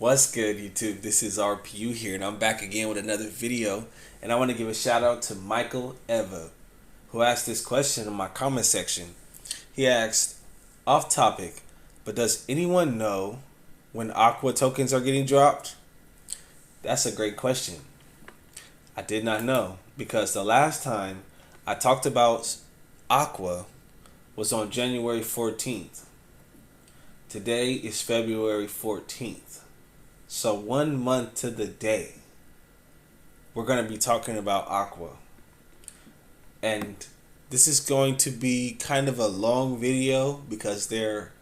What's good, YouTube? This is RPU here, and I'm back again with another video. And I want to give a shout out to Michael Eva, who asked this question in my comment section. He asked, off topic, but does anyone know when Aqua tokens are getting dropped? That's a great question. I did not know, because the last time I talked about Aqua was on January 14th. Today is February 14th. So 1 month to the day, we're going to be talking about Aqua. And this is going to be kind of a long video because there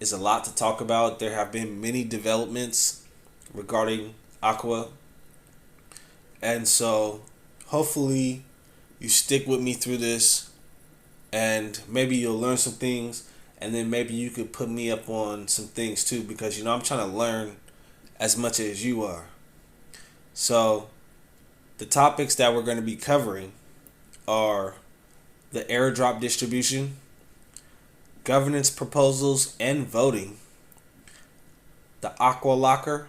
is a lot to talk about. There have been many developments regarding Aqua. And so hopefully you stick with me through this and maybe you'll learn some things, and then maybe you could put me up on some things too, because I'm trying to learn as much as you are. So the topics that we're going to be covering are the airdrop distribution, governance proposals and voting, the Aqua locker,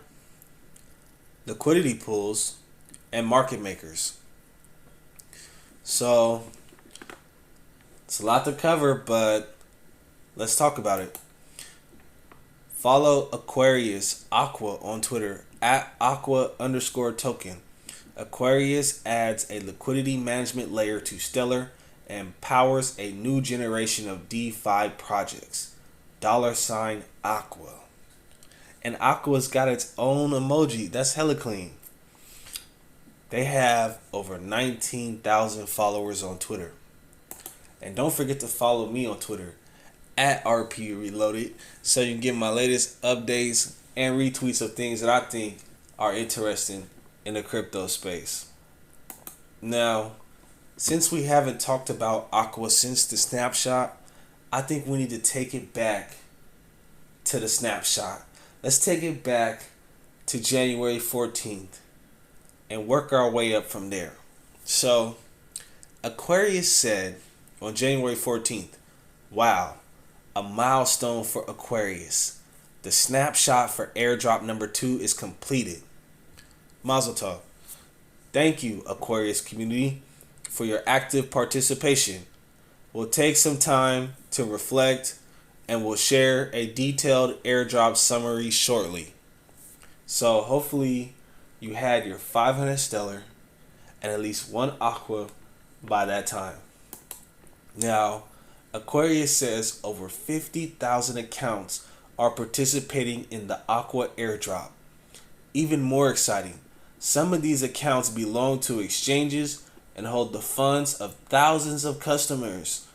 liquidity pools, and market makers. So it's a lot to cover, but let's talk about it. Follow Aquarius AQUA on Twitter at Aqua_token. Aquarius adds a liquidity management layer to Stellar and powers a new generation of DeFi projects. $Aqua. And Aqua's got its own emoji. That's hella clean. They have over 19,000 followers on Twitter. And don't forget to follow me on Twitter at RPUReloaded, so you can get my latest updates and retweets of things that I think are interesting in the crypto space. Now, since we haven't talked about Aqua since the snapshot, I think we need to take it back to the snapshot. Let's take it back to January 14th and work our way up from there. So, Aquarius said on January 14th, wow, a milestone for Aquarius. The snapshot for airdrop number 2 is completed. Mazel tov. Thank you, Aquarius community, for your active participation. We'll take some time to reflect and we'll share a detailed airdrop summary shortly. So hopefully you had your 500 Stellar and at least one Aqua by that time. Now, Aquarius says over 50,000 accounts are participating in the Aqua airdrop. Even more exciting, some of these accounts belong to exchanges and hold the funds of thousands of customers.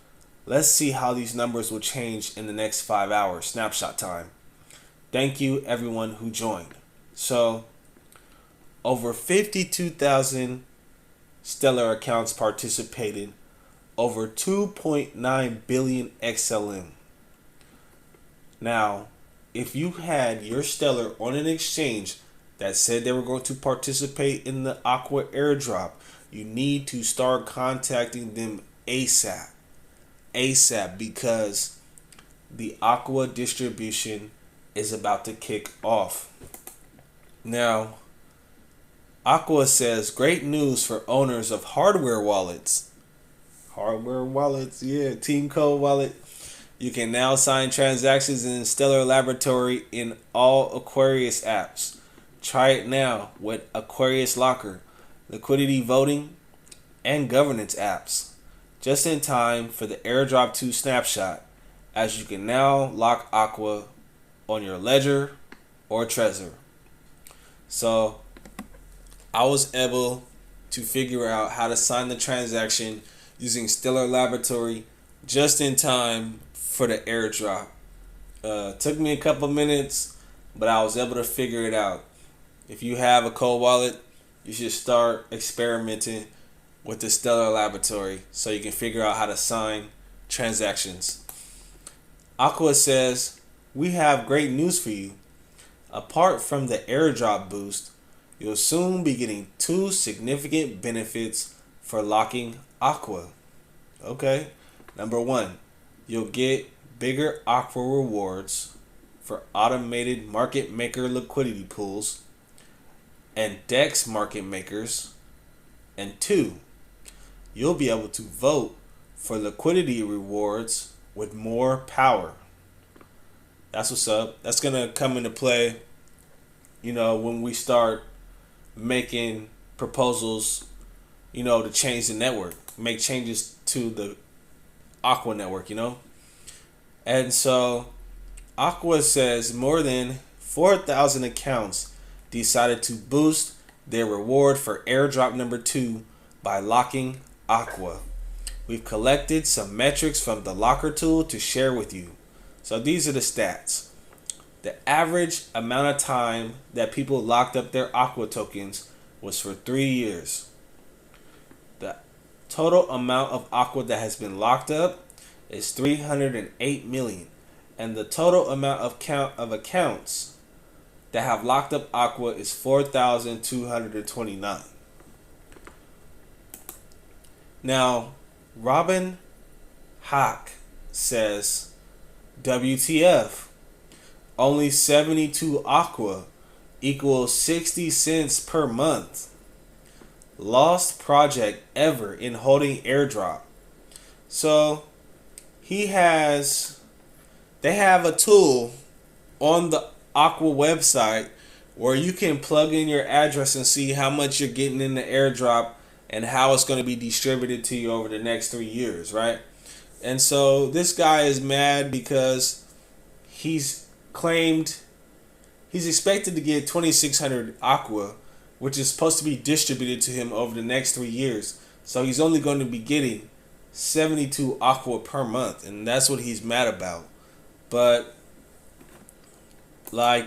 Let's see how these numbers will change in the next 5 hours, snapshot time. Thank you everyone who joined. So, over 52,000 Stellar accounts participated, over 2.9 billion XLM. Now, if you had your Stellar on an exchange that said they were going to participate in the Aqua airdrop, you need to start contacting them ASAP. ASAP, because the Aqua distribution is about to kick off. Now, Aqua says great news for owners of hardware wallets. Hardware wallets, yeah, Team Code wallet. You can now sign transactions in Stellar Laboratory in all Aquarius apps. Try it now with Aquarius Locker, Liquidity Voting, and Governance apps. Just in time for the Airdrop 2 snapshot, as you can now lock Aqua on your Ledger or Trezor. So, I was able to figure out how to sign the transaction using Stellar Laboratory just in time for the airdrop. Took me a couple minutes, but I was able to figure it out. If you have a cold wallet, you should start experimenting with the Stellar Laboratory so you can figure out how to sign transactions. Aqua says, we have great news for you. Apart from the airdrop boost, you'll soon be getting 2 significant benefits for locking Aqua. Okay, number 1, you'll get bigger Aqua rewards for automated market maker liquidity pools and DEX market makers. And 2, you'll be able to vote for liquidity rewards with more power. That's what's up. That's going to come into play, when we start making proposals, to change the network, make changes to the Aqua network, And so Aqua says more than 4,000 accounts decided to boost their reward for airdrop number 2 by locking Aqua. We've collected some metrics from the locker tool to share with you. So these are the stats. The average amount of time that people locked up their Aqua tokens was for 3 years. The total amount of Aqua that has been locked up is 308 million. And the total amount of accounts that have locked up Aqua is 4,229. Now, Robin Hawk says, WTF, only 72 Aqua equals 60 cents per month. Lost project ever in holding airdrop. So, they have a tool on the Aqua website where you can plug in your address and see how much you're getting in the airdrop and how it's going to be distributed to you over the next 3 years, right? And so this guy is mad because he's expected to get 2,600 Aqua, which is supposed to be distributed to him over the next 3 years. So he's only going to be getting 72 Aqua per month, and that's what he's mad about. But what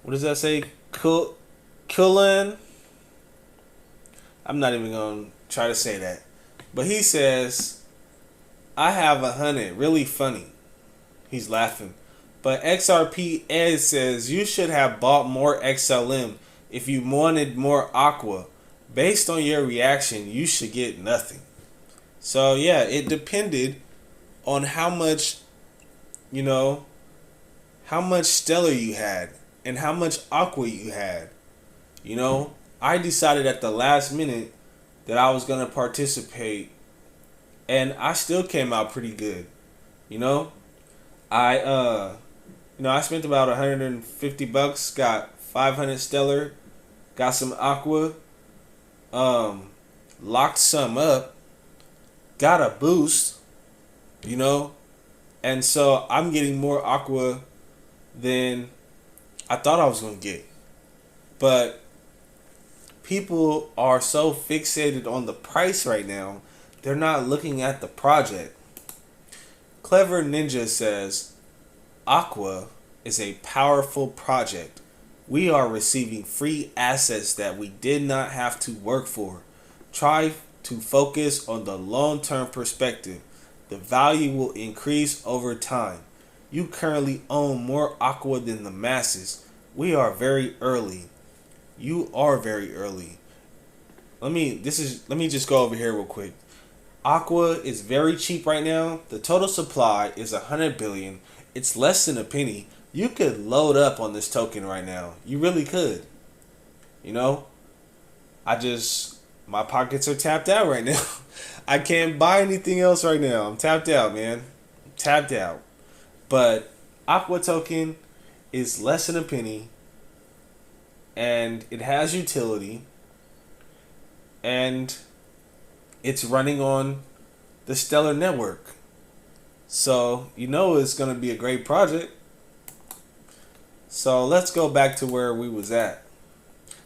does that say? Cullen? I'm not even going to try to say that. But he says, I have 100. Really funny. He's laughing. But XRP Ed says, you should have bought more XLM if you wanted more Aqua. Based on your reaction, you should get nothing. So, yeah, it depended on how much Stellar you had and how much Aqua you had. I decided at the last minute that I was going to participate, and I still came out pretty good. I spent about $150, got 500 Stellar, got some Aqua, locked some up, got a boost, and so I'm getting more Aqua than I thought I was going to get. But people are so fixated on the price right now, they're not looking at the project. Clever Ninja says, Aqua is a powerful project. We are receiving free assets that we did not have to work for. Try to focus on the long-term perspective. The value will increase over time. You currently own more Aqua than the masses. We are very early. You are very early. Let me just go over here real quick. Aqua is very cheap right now. The total supply is 100 billion. It's less than a penny. You could load up on this token right now. You really could. My pockets are tapped out right now. I can't buy anything else right now. I'm tapped out, man. I'm tapped out. But Aqua token is less than a penny. And it has utility. And it's running on the Stellar network. So, it's going to be a great project. So, let's go back to where we was at.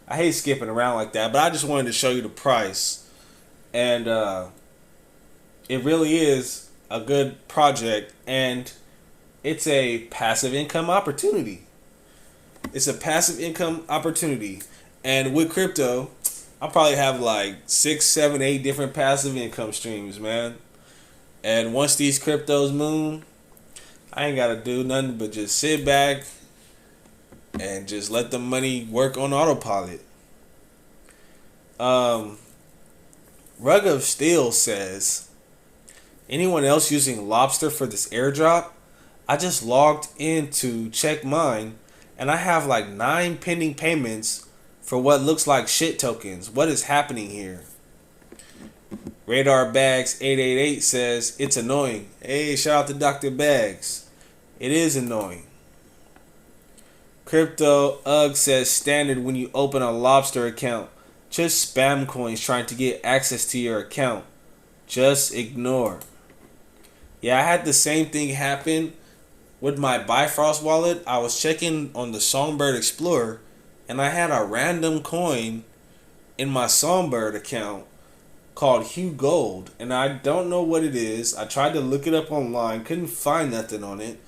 I hate skipping around like that, but I just wanted to show you the price. And it really is a good project, and it's a passive income opportunity. It's a passive income opportunity. And with crypto, I'll probably have like 6, 7, 8 different passive income streams, man. And once these cryptos moon, I ain't got to do nothing but just sit back and just let the money work on autopilot. Rug of Steel says, Anyone else using Lobster for this airdrop? I just logged in to check mine, and I have like 9 pending payments for what looks like shit tokens. What is happening here? Radar Bags 888 says it's annoying. Hey, shout out to Dr. Bags. It is annoying. Crypto UG says standard when you open a Lobster account. Just spam coins trying to get access to your account. Just ignore. Yeah, I had the same thing happen with my Bifrost wallet. I was checking on the Songbird Explorer, and I had a random coin in my Songbird account called Hue Gold, and I don't know what it is. I tried to look it up online, couldn't find nothing on it.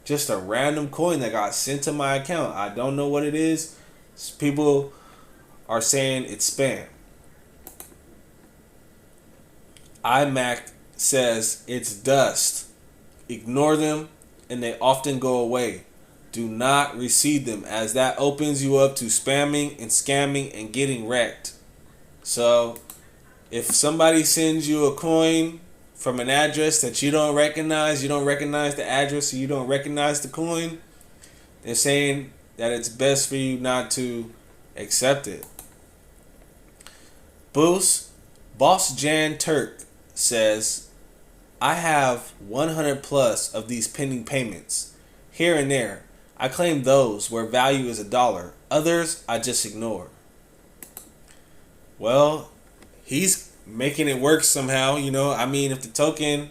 Just a random coin that got sent to my account. I don't know what it is. People are saying it's spam. iMac says it's dust. Ignore them, and they often go away. Do not receive them, as that opens you up to spamming and scamming and getting wrecked. So if somebody sends you a coin from an address that you don't recognize the address, or you don't recognize the coin, they're saying that it's best for you not to accept it. Boss Jan Turk says, I have 100 plus of these pending payments. Here and there, I claim those where value is $1. Others, I just ignore. Well, he's making it work somehow, I mean, if the token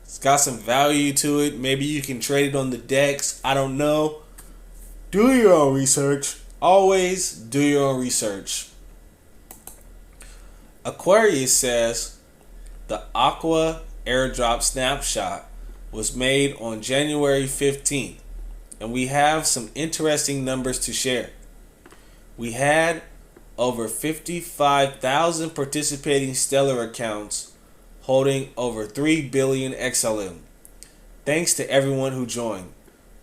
it's got some value to it, maybe you can trade it on the DEX. I don't know. Do your own research. Always do your own research. Aquarius says the Aqua airdrop snapshot was made on January 15th, and we have some interesting numbers to share. We had over 55,000 participating Stellar accounts holding over 3 billion XLM. Thanks to everyone who joined.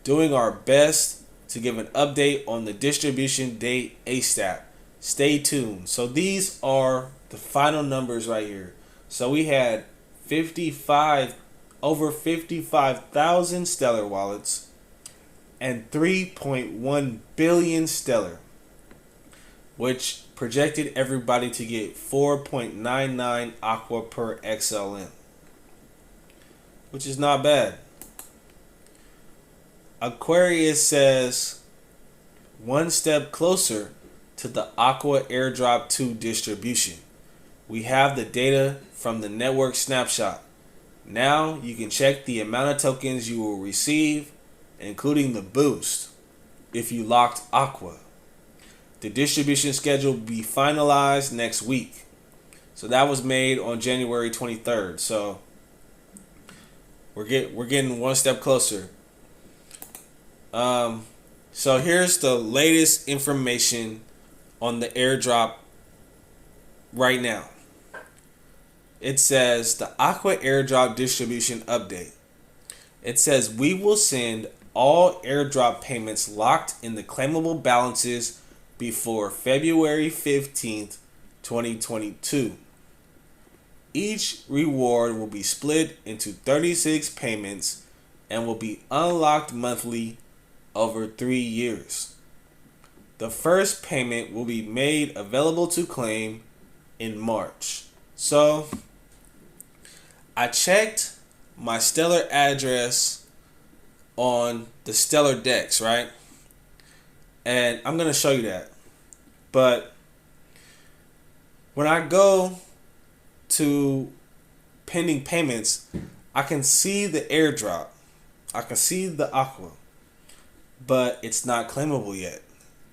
Doing our best to give an update on the distribution date ASAP. Stay tuned. So these are the final numbers right here. So we had over 55,000 Stellar wallets and 3.1 billion Stellar, which projected everybody to get 4.99 Aqua per XLM, which is not bad. Aquarius says one step closer to the Aqua Airdrop 2 distribution. We have the data from the network snapshot. Now you can check the amount of tokens you will receive, including the boost, if you locked Aqua. The distribution schedule will be finalized next week. So that was made on January 23rd. So we're getting one step closer. So here's the latest information on the airdrop right now. It says the Aqua airdrop distribution update. It says we will send all airdrop payments locked in the claimable balances before February 15th, 2022. Each reward will be split into 36 payments and will be unlocked monthly over 3 years. The first payment will be made available to claim in March. So I checked my Stellar address on the Stellar DEX, right? And I'm going to show you that. But when I go to pending payments, I can see the airdrop. I can see the Aqua. But it's not claimable yet.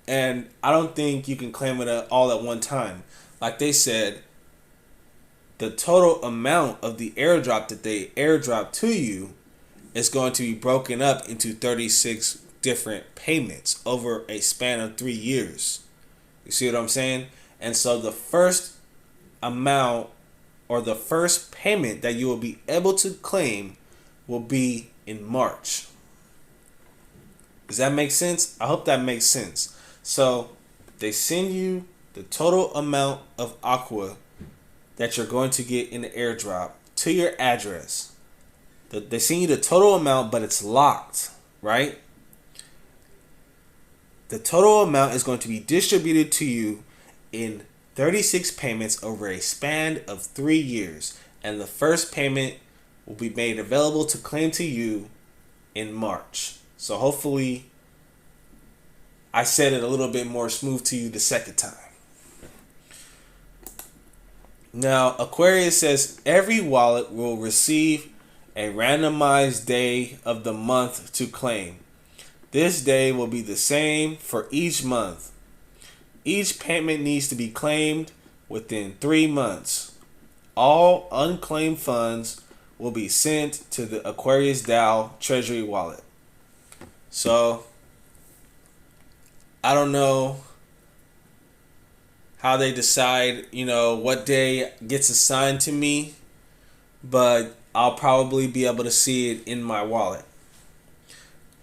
And I don't think you can claim it all at one time. Like they said, the total amount of the airdrop that they airdrop to you is going to be broken up into 36 different payments over a span of 3 years. You see what I'm saying? And so the first amount or the first payment that you will be able to claim will be in March. Does that make sense? I hope that makes sense. So they send you the total amount of Aqua that you're going to get in the airdrop to your address. They send you the total amount, but it's locked, right? The total amount is going to be distributed to you in 36 payments over a span of 3 years. And the first payment will be made available to claim to you in March. So hopefully I said it a little bit more smooth to you the second time. Now, Aquarius says every wallet will receive a randomized day of the month to claim. This day will be the same for each month. Each payment needs to be claimed within 3 months. All unclaimed funds will be sent to the Aquarius DAO Treasury wallet. So, I don't know how they decide, what day gets assigned to me, but I'll probably be able to see it in my wallet.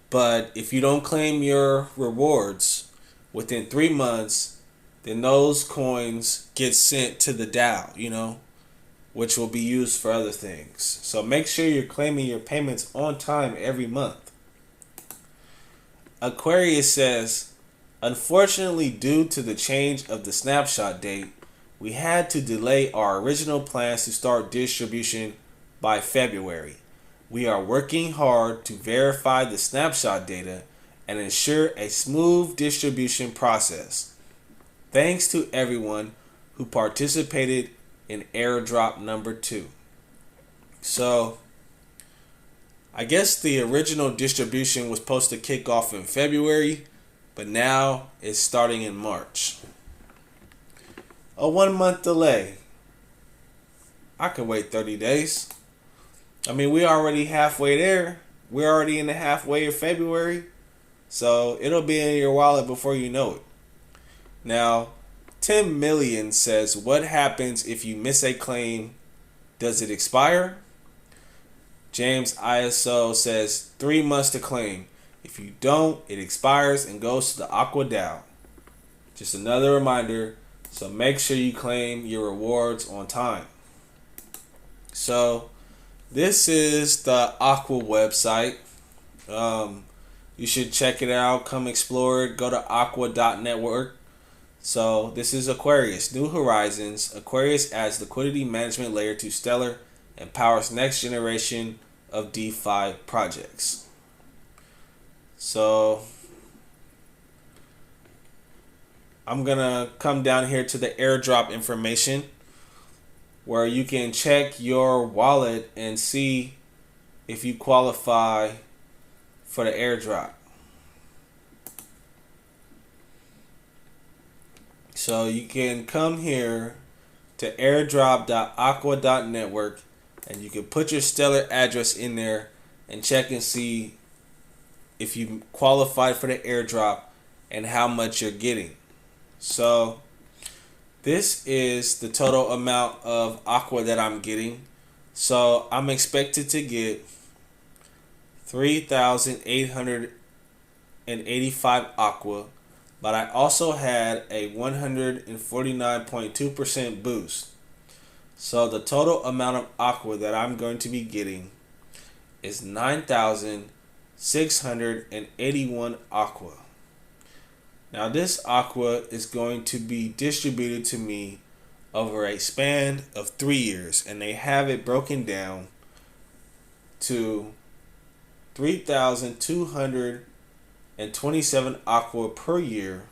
But if you don't claim your rewards within 3 months, then those coins get sent to the DAO, which will be used for other things. So make sure you're claiming your payments on time every month. Aquarius says, unfortunately, due to the change of the snapshot date, we had to delay our original plans to start distribution by February. We are working hard to verify the snapshot data and ensure a smooth distribution process. Thanks to everyone who participated in Airdrop number 2. So, I guess the original distribution was supposed to kick off in February, but now it's starting in March. A 1 month delay. I could wait 30 days. I mean, we're already halfway there. We're already in the halfway of February. So it'll be in your wallet before you know it. Now, 10 million says, what happens if you miss a claim? Does it expire? James ISO says 3 months to claim. If you don't, it expires and goes to the Aqua DAO. Just another reminder. So make sure you claim your rewards on time. So this is the Aqua website. You should check it out. Come explore it. Go to aqua.network. So this is Aquarius. New Horizons. Aquarius adds liquidity management layer to Stellar and powers next generation of DeFi projects. So I'm going to come down here to the airdrop information where you can check your wallet and see if you qualify for the airdrop. So you can come here to airdrop.aqua.network and you can put your Stellar address in there and check and see if you qualified for the airdrop and how much you're getting. So this is the total amount of Aqua that I'm getting. So I'm expected to get 3,885 Aqua, but I also had a 149.2% boost. So the total amount of Aqua that I'm going to be getting is 9,681 Aqua. Now this Aqua is going to be distributed to me over a span of 3 years, and they have it broken down to 3,227 Aqua per year,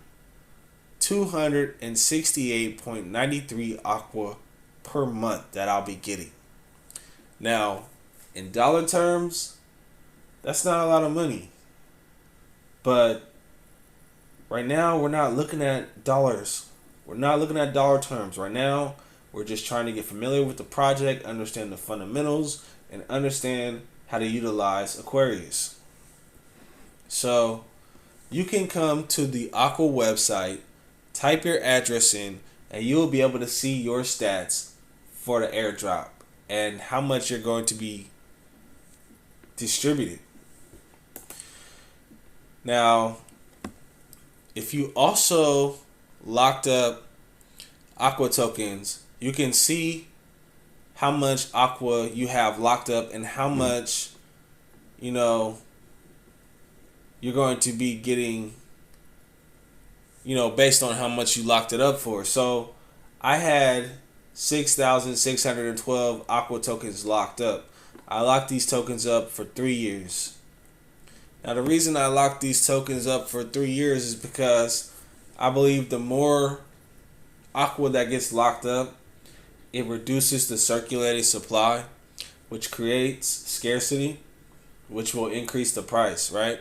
268.93 Aqua per month that I'll be getting. Now, in dollar terms, that's not a lot of money. But right now, we're not looking at dollars. We're not looking at dollar terms. Right now, we're just trying to get familiar with the project, understand the fundamentals, and understand how to utilize Aquarius. So you can come to the Aqua website, type your address in, and you will be able to see your stats for the airdrop and how much you're going to be distributed. Now, if you also locked up Aqua tokens, you can see how much Aqua you have locked up and how much, you know, you're going to be getting, based on how much you locked it up for. So I had 6,612 Aqua tokens locked up. I locked these tokens up for 3 years. Now, the reason I locked these tokens up for 3 years is because I believe the more Aqua that gets locked up, it reduces the circulating supply, which creates scarcity, which will increase the price, right?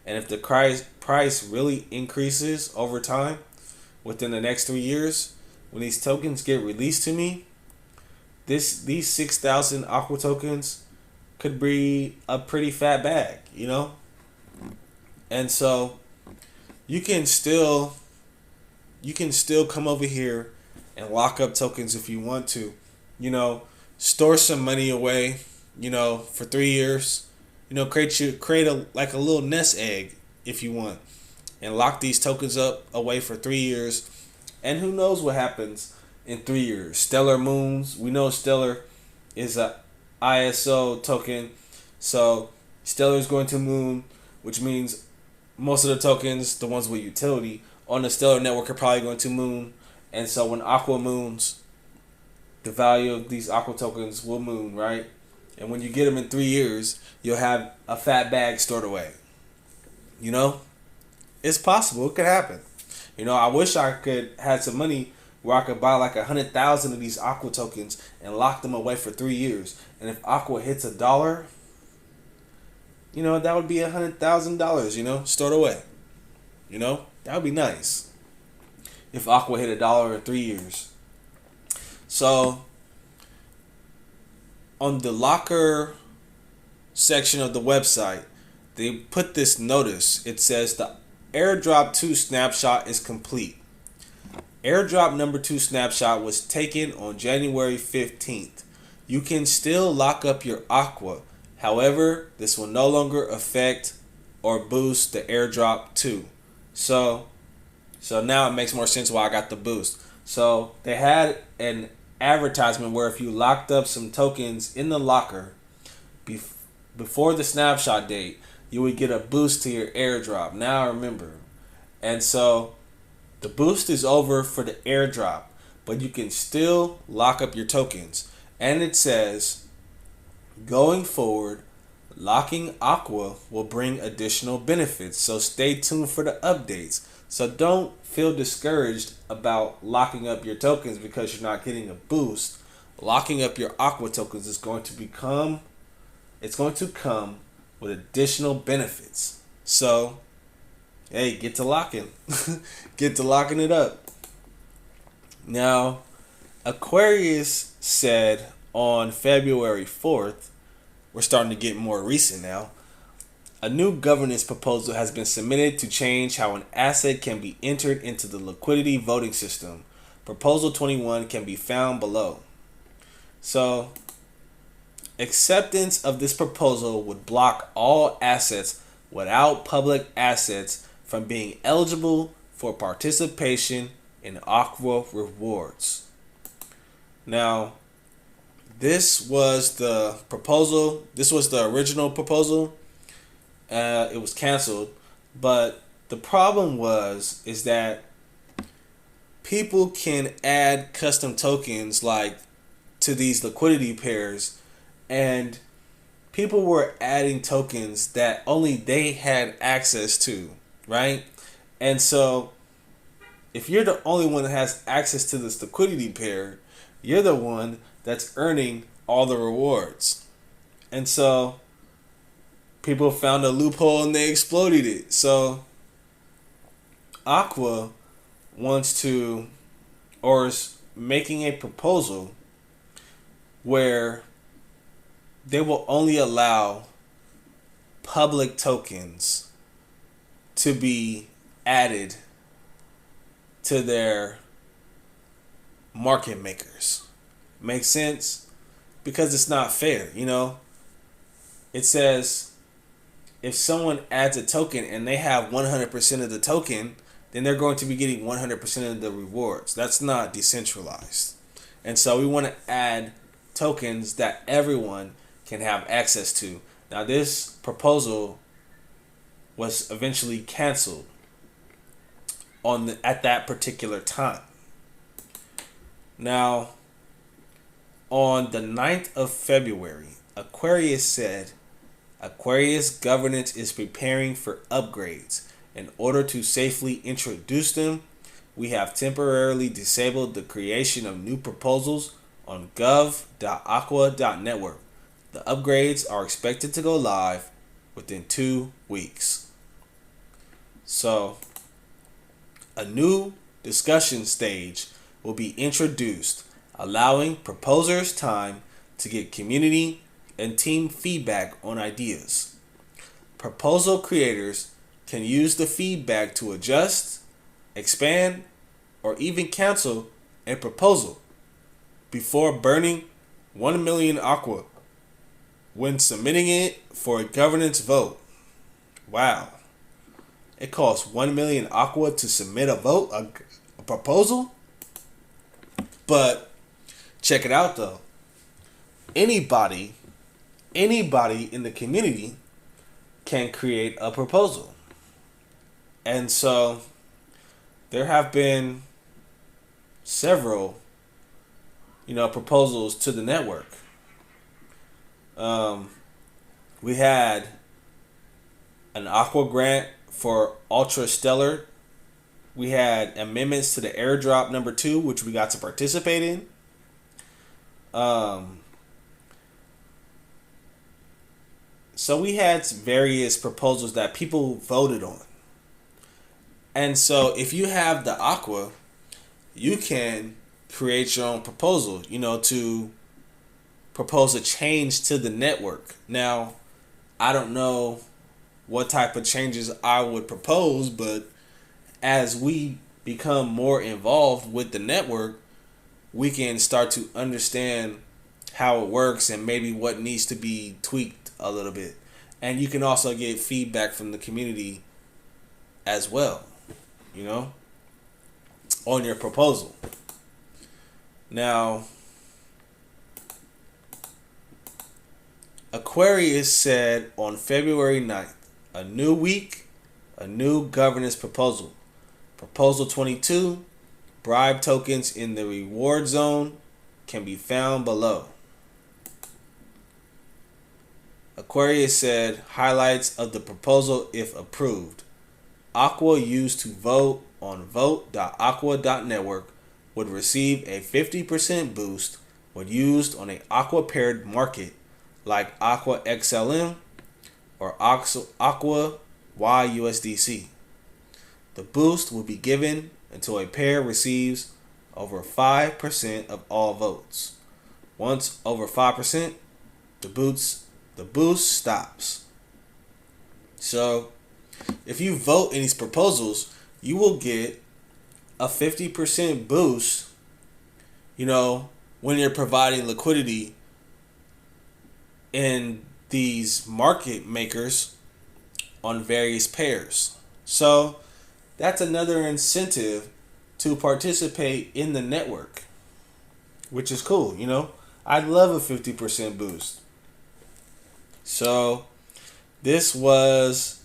And if the price really increases over time, within the next 3 years, when these tokens get released to me, these 6,000 Aqua tokens could be a pretty fat bag, And so you can still come over here and lock up tokens if you want to. Store some money away, for 3 years. Create a little nest egg if you want, and lock these tokens up away for 3 years. And who knows what happens in 3 years? Stellar moons. We know Stellar is a ISO token, so Stellar is going to moon, which means most of the tokens, the ones with utility on the Stellar network, are probably going to moon. And so when Aqua moons, the value of these Aqua tokens will moon, right? And when you get them in 3 years, you'll have a fat bag stored away. It's possible. It could happen. I wish I could had some money where I could buy like 100,000 of these Aqua tokens and lock them away for 3 years. And if Aqua hits $1, that would be $100,000, stored away. That would be nice if Aqua hit $1 in 3 years. So on the locker section of the website, they put this notice. It says the Airdrop 2 snapshot is complete. Airdrop number 2 snapshot was taken on January 15th. You can still lock up your Aqua. However, this will no longer affect or boost the Airdrop 2. So now it makes more sense why I got the boost. So they had an advertisement where if you locked up some tokens in the locker before the snapshot date, you would get a boost to your airdrop. Now I remember. And so the boost is over for the airdrop, but you can still lock up your tokens. And it says, going forward, locking Aqua will bring additional benefits. So stay tuned for the updates. So don't feel discouraged about locking up your tokens because you're not getting a boost. Locking up your Aqua tokens is going to come with additional benefits. So, hey, get to locking. Get to locking it up. Now, Aquarius said on February 4th, we're starting to get more recent now, a new governance proposal has been submitted to change how an asset can be entered into the liquidity voting system. Proposal 21 can be found below. So, acceptance of this proposal would block all assets without public assets from being eligible for participation in Aqua rewards. Now, this was the proposal. This was the original proposal. It was canceled, but the problem is that people can add custom tokens to these liquidity pairs, and people were adding tokens that only they had access to, right? And so if you're the only one that has access to this liquidity pair, you're the one that's earning all the rewards. And so people found a loophole and they exploited it. So Aqua is making a proposal where they will only allow public tokens to be added to their market makers. Makes sense? Because it's not fair, It says if someone adds a token and they have 100% of the token, then they're going to be getting 100% of the rewards. That's not decentralized. And so we want to add tokens that everyone can have access to. Now, this proposal was eventually canceled at that particular time. Now, on the 9th of February, Aquarius said Aquarius Governance is preparing for upgrades. In order to safely introduce them, we have temporarily disabled the creation of new proposals on gov.aqua.network. The upgrades are expected to go live within 2 weeks. So, a new discussion stage will be introduced, allowing proposers time to get community and team feedback on ideas. Proposal creators can use the feedback to adjust, expand, or even cancel a proposal before burning 1 million Aqua when submitting it for a governance vote. Wow. It costs 1 million Aqua to submit a vote, a proposal? But check it out though. Anybody in the community can create a proposal. And so there have been several, proposals to the network. We had an Aqua grant for Ultra Stellar. We had amendments to the Airdrop number 2, which we got to participate in. So we had various proposals that people voted on. And so if you have the Aqua, you can create your own proposal, to propose a change to the network. Now, I don't know what type of changes I would propose, but as we become more involved with the network, we can start to understand how it works and maybe what needs to be tweaked a little bit. And you can also get feedback from the community as well, on your proposal. Now, Aquarius said on February 9th, a new week, a new governance proposal. Proposal 22, bribe tokens in the reward zone, can be found below. Aquarius said highlights of the proposal if approved. Aqua used to vote on vote.aqua.network would receive a 50% boost when used on a Aqua paired market like Aqua XLM or Aqua YUSDC. The boost will be given until a pair receives over 5% of all votes. Once over 5%, the boost stops. So, if you vote in these proposals, you will get a 50% boost, when you're providing liquidity in these market makers on various pairs. So, that's another incentive to participate in the network, which is cool, I'd love a 50% boost. So, this was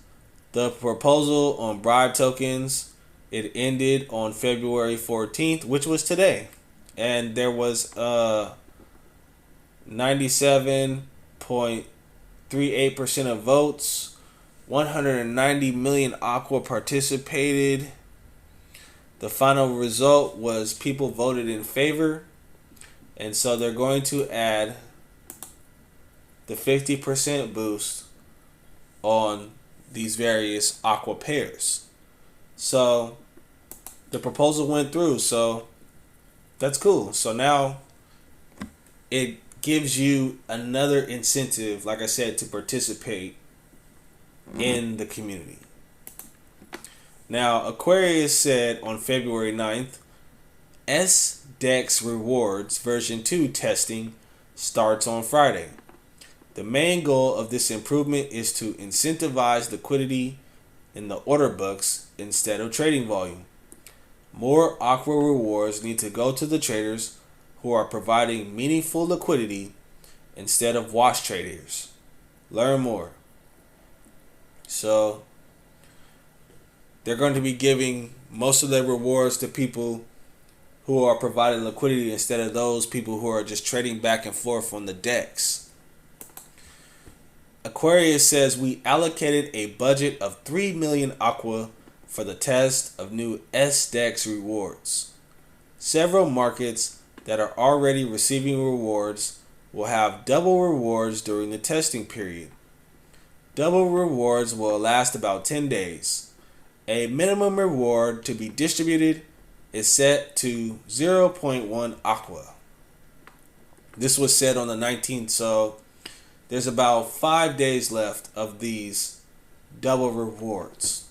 the proposal on bribe tokens. It ended on February 14th, which was today. And there was 97.38% of votes. 190 million Aqua participated. The final result was people voted in favor. And so they're going to add the 50% boost on these various Aqua pairs. So the proposal went through, so that's cool. So now it gives you another incentive, like I said, to participate in the community. Now, Aquarius said on February 9th, SDEX Rewards version 2 testing starts on Friday. The main goal of this improvement is to incentivize liquidity in the order books instead of trading volume. More Aqua rewards need to go to the traders who are providing meaningful liquidity instead of wash traders. Learn more. So they're going to be giving most of their rewards to people who are providing liquidity instead of those people who are just trading back and forth on the DEX. Aquarius says we allocated a budget of 3 million Aqua for the test of new SDEX rewards. Several markets that are already receiving rewards will have double rewards during the testing period. Double rewards will last about 10 days. A minimum reward to be distributed is set to 0.1 Aqua. This was said on the 19th, so there's about 5 days left of these double rewards.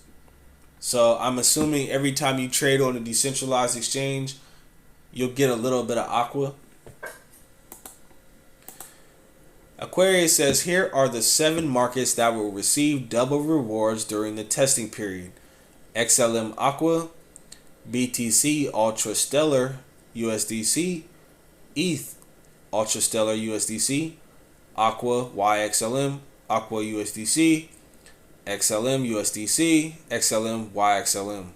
So I'm assuming every time you trade on a decentralized exchange, you'll get a little bit of Aqua. Aquarius says here are the 7 markets that will receive double rewards during the testing period. XLM Aqua, BTC Ultra Stellar USDC, ETH Ultra Stellar USDC, Aqua YXLM, Aqua USDC, XLM USDC, XLM YXLM.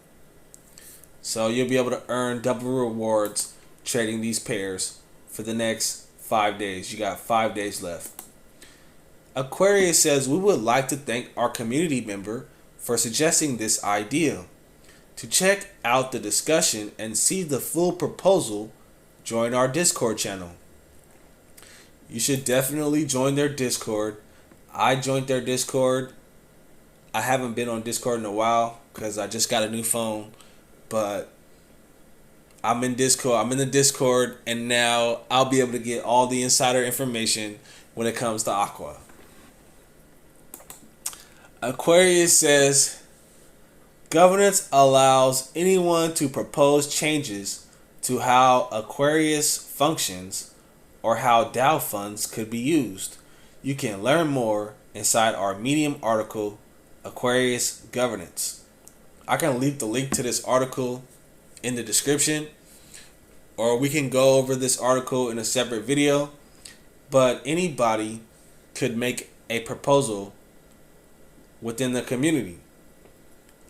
So you'll be able to earn double rewards trading these pairs for the next 5 days. You got 5 days left. Aquarius says we would like to thank our community member for suggesting this idea. To check out the discussion and see the full proposal, join our Discord channel. You should definitely join their Discord. I joined their Discord. I haven't been on Discord in a while because I just got a new phone, but I'm in Discord. I'm in the Discord, and now I'll be able to get all the insider information when it comes to Aqua. Aquarius says governance allows anyone to propose changes to how Aquarius functions or how DAO funds could be used. You can learn more inside our Medium article, Aquarius Governance. I can leave the link to this article in the description, or we can go over this article in a separate video, but anybody could make a proposal within the community.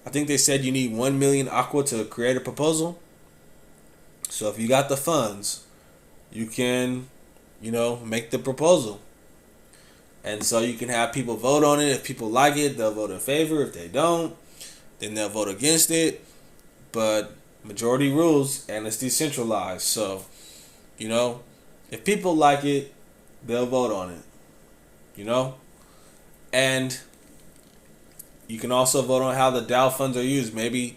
I think they said you need 1 million Aqua to create a proposal. So if you got the funds, you can, make the proposal. And so you can have people vote on it. If people like it, they'll vote in favor. If they don't, then they'll vote against it. But majority rules, and it's decentralized. So, if people like it, they'll vote on it. And you can also vote on how the DAO funds are used. Maybe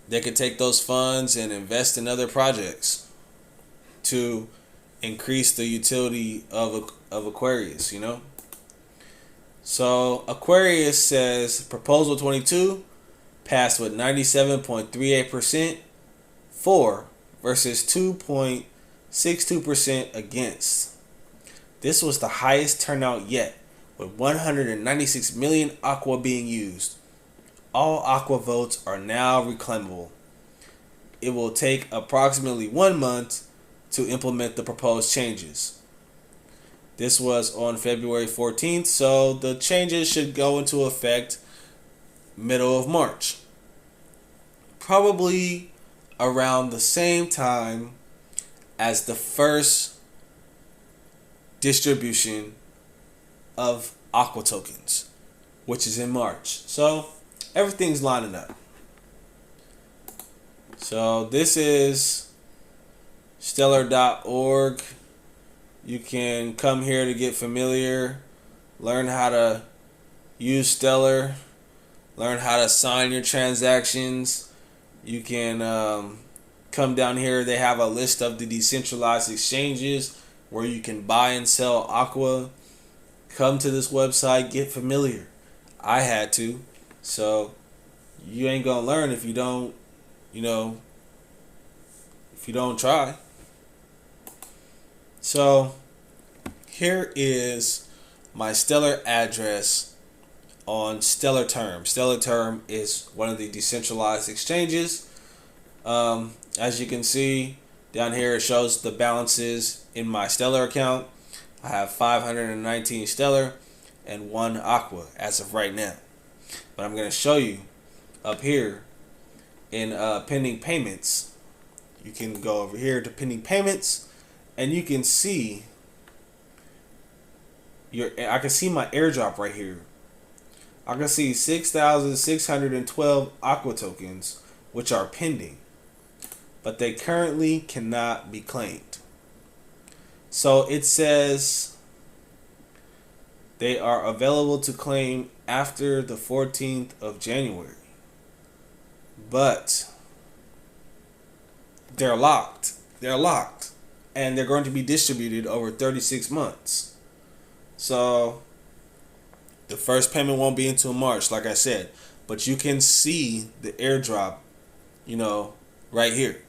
they could take those funds and invest in other projects to increase the utility of Aquarius, So Aquarius says Proposal 22 passed with 97.38% for versus 2.62% against. This was the highest turnout yet, with 196 million Aqua being used. All Aqua votes are now reclaimable. It will take approximately 1 month to implement the proposed changes. This was on February 14th, so the changes should go into effect middle of March. Probably around the same time as the first distribution of Aqua tokens, which is in March. So everything's lining up. So this is stellar.org. You can come here to get familiar, learn how to use Stellar, learn how to sign your transactions. You can come down here. They have a list of the decentralized exchanges where you can buy and sell Aqua. Come to this website, get familiar. I had to. So you ain't gonna learn if you don't, if you don't try. So here is my Stellar address on Stellar Term. Stellar Term is one of the decentralized exchanges. As you can see, Down here it shows the balances in my Stellar account. I have 519 Stellar and 1 Aqua as of right now. But I'm going to show you up here in pending payments. You can go over here to pending payments and you can see I can see my airdrop right here. I can see 6,612 Aqua tokens which are pending, but they currently cannot be claimed. So it says they are available to claim after the 14th of January. But they're locked. They're locked. And they're going to be distributed over 36 months. So the first payment won't be until March, like I said. But you can see the airdrop, right here.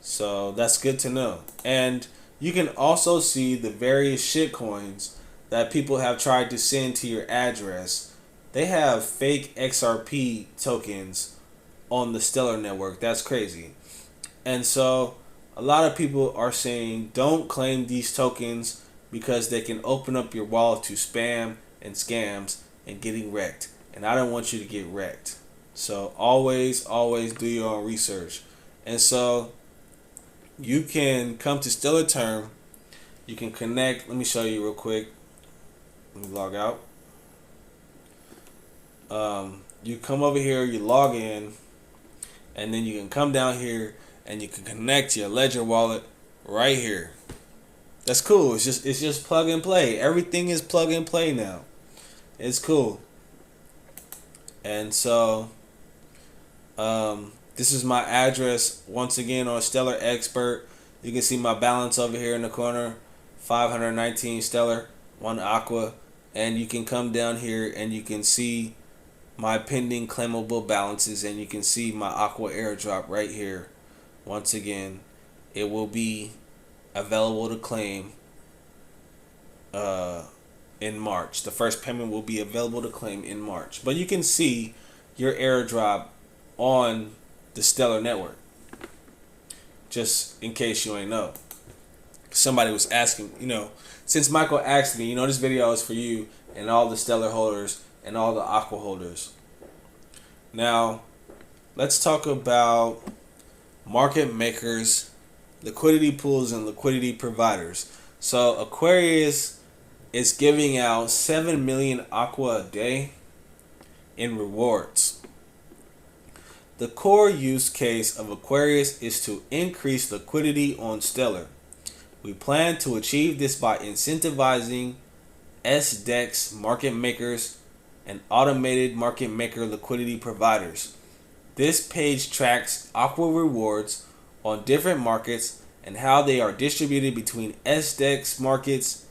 So that's good to know. And you can also see the various shitcoins that people have tried to send to your address. They have fake XRP tokens on the Stellar network. That's crazy. And so a lot of people are saying don't claim these tokens because they can open up your wallet to spam and scams and getting wrecked. And I don't want you to get wrecked. So always do your own research. And so you can come to Stellar Term. You can connect. Let me show you real quick. Let me log out. You come over here, you log in, and then you can come down here and you can connect your Ledger wallet right here. That's cool. It's just plug and play. Everything is plug and play now. It's cool. And so this is my address once again on Stellar Expert. You can see my balance over here in the corner, 519 Stellar, 1 Aqua, and you can come down here and you can see my pending claimable balances, and you can see my Aqua airdrop right here. Once again, it will be available to claim in March. The first payment will be available to claim in March. But you can see your airdrop on the Stellar network, just in case you ain't know. Somebody was asking, since Michael asked me, this video is for you and all the Stellar holders and all the Aqua holders. Now, let's talk about market makers, liquidity pools, and liquidity providers. So Aquarius is giving out 7 million Aqua a day in rewards. The core use case of Aquarius is to increase liquidity on Stellar. We plan to achieve this by incentivizing SDEX market makers and automated market maker liquidity providers. This page tracks Aqua rewards on different markets and how they are distributed between SDEX markets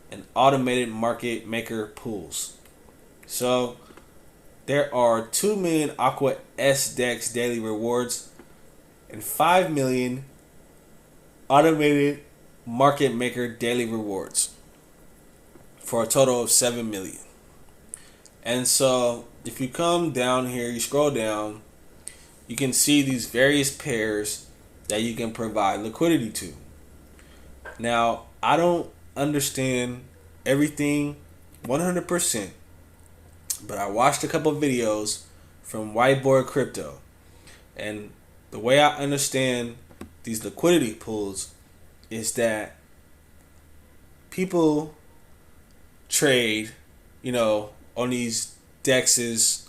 and automated market maker pools. So there are 2 million Aqua SDEX daily rewards and 5 million automated market maker daily rewards for a total of 7 million. And so if you come down here, you scroll down, you can see these various pairs that you can provide liquidity to. Now, I don't understand everything 100%, but I watched a couple of videos from Whiteboard Crypto, and the way I understand these liquidity pools is that people trade, on these dexes,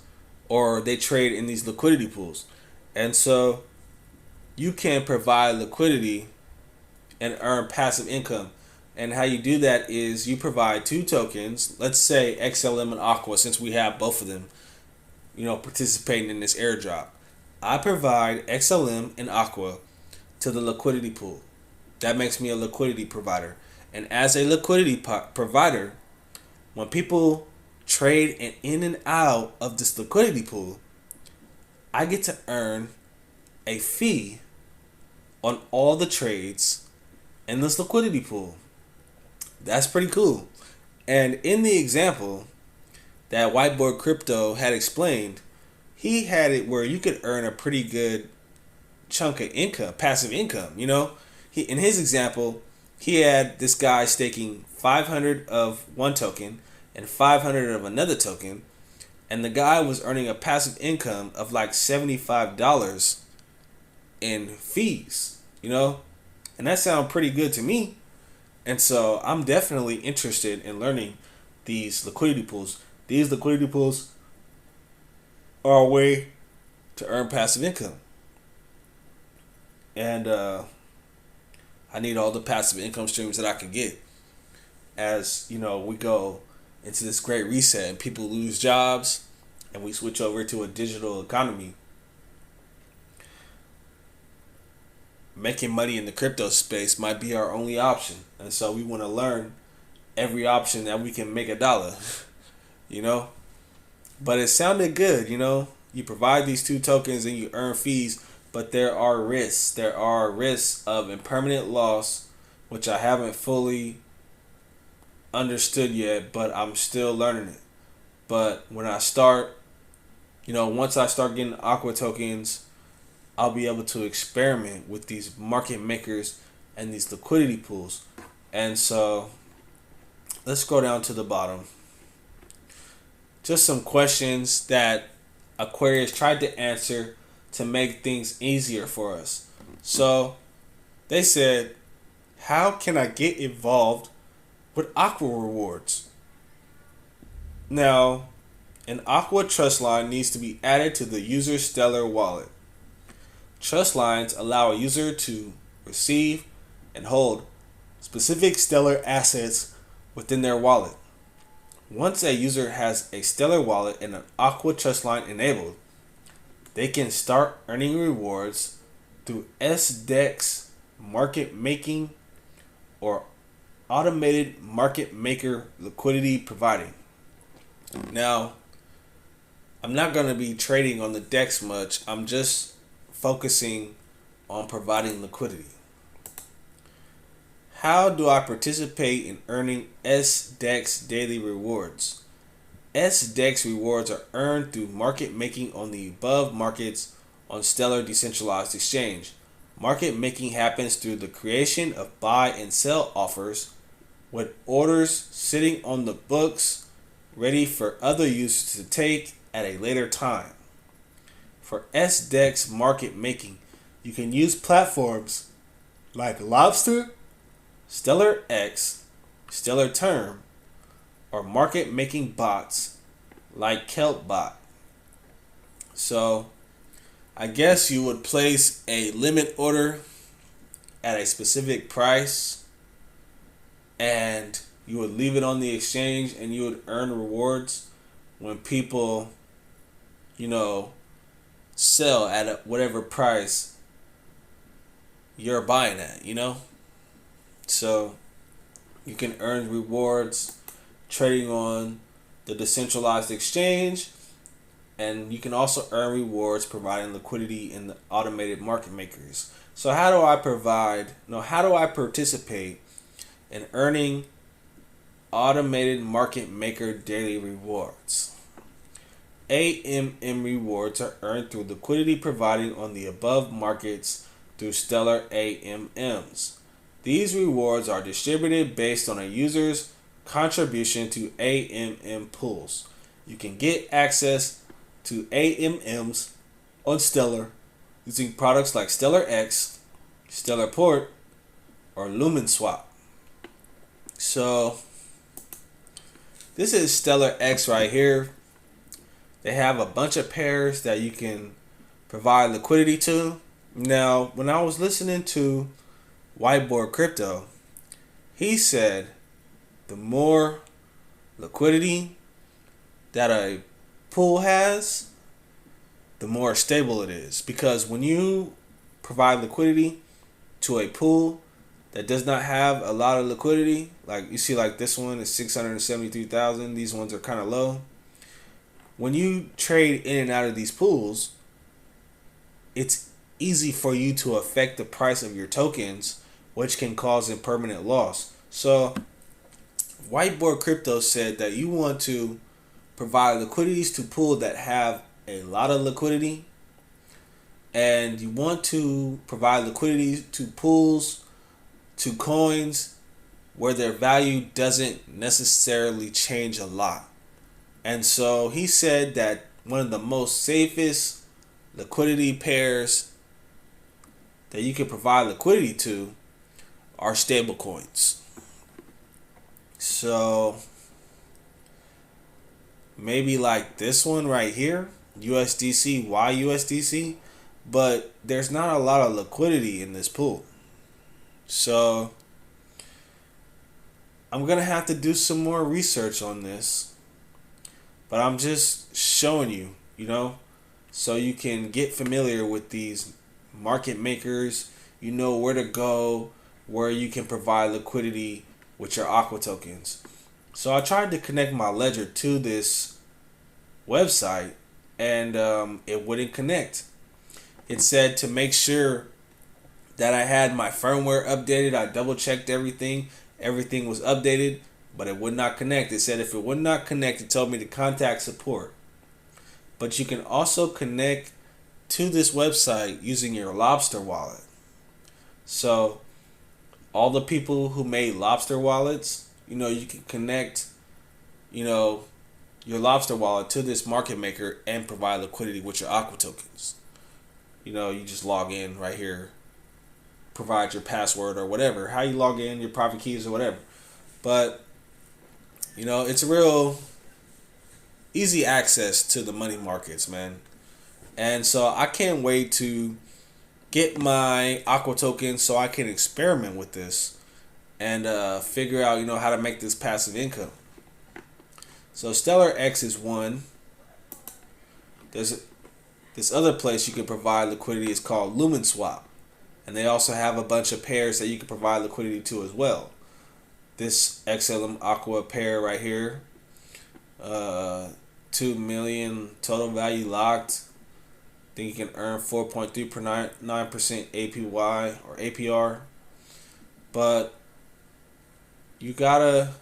or they trade in these liquidity pools. And so you can provide liquidity and earn passive income. And how you do that is you provide 2 tokens, let's say XLM and Aqua, since we have both of them, participating in this airdrop. I provide XLM and Aqua to the liquidity pool. That makes me a liquidity provider. And as a liquidity provider, when people trade in and out of this liquidity pool, I get to earn a fee on all the trades in this liquidity pool. That's pretty cool. And in the example that Whiteboard Crypto had explained, he had it where you could earn a pretty good chunk of income, passive income. You know, in his example, he had this guy staking 500 of one token and 500 of another token, and the guy was earning a passive income of like $75 in fees. You know, and that sounds pretty good to me. And so I'm definitely interested in learning these liquidity pools. These liquidity pools are a way to earn passive income. And I need all the passive income streams that I can get as, you know, we go into this great reset and people lose jobs and we switch over to a digital economy. Making money in the crypto space might be our only option. And so we want to learn every option that we can make $1, you know? But it sounded good, you know? You provide these two tokens and you earn fees, but there are risks. There are risks of impermanent loss, which I haven't fully understood yet, but I'm still learning it. But when I start, you know, once I start getting Aqua tokens, I'll be able to experiment with these market makers and these liquidity pools. And so let's go down to the bottom. Just some questions that Aquarius tried to answer to make things easier for us. So they said, how can I get involved with Aqua rewards? Now, an Aqua trust line needs to be added to the user's Stellar wallet. Trust lines allow a user to receive and hold specific Stellar assets within their wallet. Once a user has a Stellar wallet and an Aqua trust line enabled, they can start earning rewards through SDEX market making or automated market maker liquidity providing. Now, I'm not going to be trading on the DEX much. I'm just focusing on providing liquidity. How do I participate in earning SDEX daily rewards? SDEX rewards are earned through market making on the above markets on Stellar Decentralized Exchange. Market making happens through the creation of buy and sell offers with orders sitting on the books ready for other users to take at a later time. For SDEX market making, you can use platforms like Lobster, Stellar X, Stellar Term, or market making bots like KelpBot. So I guess you would place a limit order at a specific price and you would leave it on the exchange and you would earn rewards when people, you know, sell at whatever price you're buying at, you know? So you can earn rewards trading on the decentralized exchange, and you can also earn rewards providing liquidity in the automated market makers. So how do I participate in earning automated market maker daily rewards? AMM rewards are earned through liquidity providing on the above markets through Stellar AMMs. These rewards are distributed based on a user's contribution to AMM pools. You can get access to AMMs on Stellar using products like Stellar X, Stellar Port, or Lumen Swap. So this is Stellar X right here. They have a bunch of pairs that you can provide liquidity to. Now, when I was listening to Whiteboard Crypto, he said the more liquidity that a pool has, the more stable it is. Because when you provide liquidity to a pool that does not have a lot of liquidity, like you see like this one is 673,000, these ones are kind of low. When you trade in and out of these pools, it's easy for you to affect the price of your tokens, which can cause impermanent loss. So Whiteboard Crypto said that you want to provide liquidities to pools that have a lot of liquidity and you want to provide liquidity to pools, to coins where their value doesn't necessarily change a lot. And so he said that one of the most safest liquidity pairs that you can provide liquidity to are stable coins. So maybe like this one right here, USDC, YUSDC, but there's not a lot of liquidity in this pool. So I'm going to have to do some more research on this, but I'm just showing you, so you can get familiar with these market makers, where to go, where you can provide liquidity with your Aqua tokens. So I tried to connect my ledger to this website, and it wouldn't connect. It said to make sure that I had my firmware updated. I double checked everything. Everything was updated, but it would not connect. It said if it would not connect, it told me to contact support. But you can also connect to this website using your Lobster wallet. So all the people who made Lobster wallets, you can connect, your Lobster wallet to this market maker and provide liquidity with your Aqua tokens. You just log in right here, provide your password or whatever, how you log in, your private keys or whatever. But, it's a real easy access to the money markets, man. And so I can't wait to get my Aqua token so I can experiment with this and figure out, how to make this passive income. So Stellar X is one. There's this other place you can provide liquidity is called Lumen Swap. And they also have a bunch of pairs that you can provide liquidity to as well. This XLM Aqua pair right here, 2 million total value locked. I think you can earn 4.39% APY or APR. But you gotta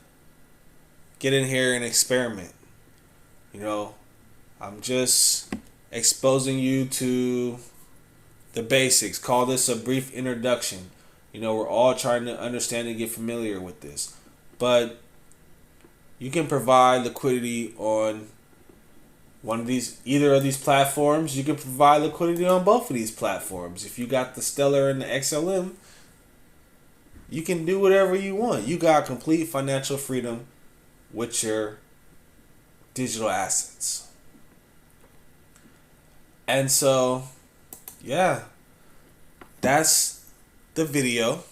get in here and experiment. I'm just exposing you to the basics. Call this a brief introduction. We're all trying to understand and get familiar with this. But you can provide liquidity on either of these platforms. You can provide liquidity on both of these platforms. If you got the Stellar and the XLM, you can do whatever you want. You got complete financial freedom with your digital assets. And so, yeah, that's the video.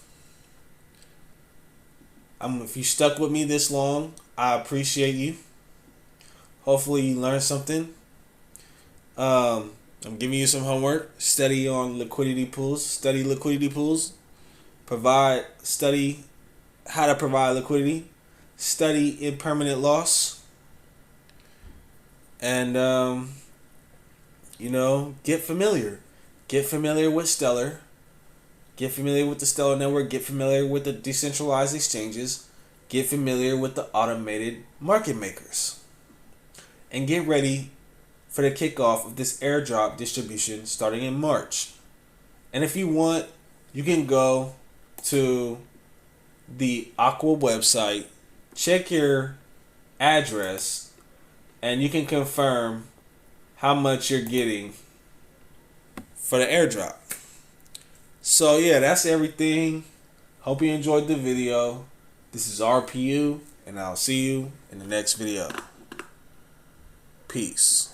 If you stuck with me this long, I appreciate you. Hopefully you learned something. I'm giving you some homework. Study on liquidity pools. Study liquidity pools. Study how to provide liquidity. Study impermanent loss. And, get familiar. Get familiar with Stellar. Get familiar with the Stellar network. Get familiar with the decentralized exchanges. Get familiar with the automated market makers. And get ready for the kickoff of this airdrop distribution starting in March. And if you want, you can go to the Aqua website, check your address, and you can confirm how much you're getting for the airdrop. So yeah, that's everything. Hope you enjoyed the video. This is RPU, and I'll see you in the next video. Peace.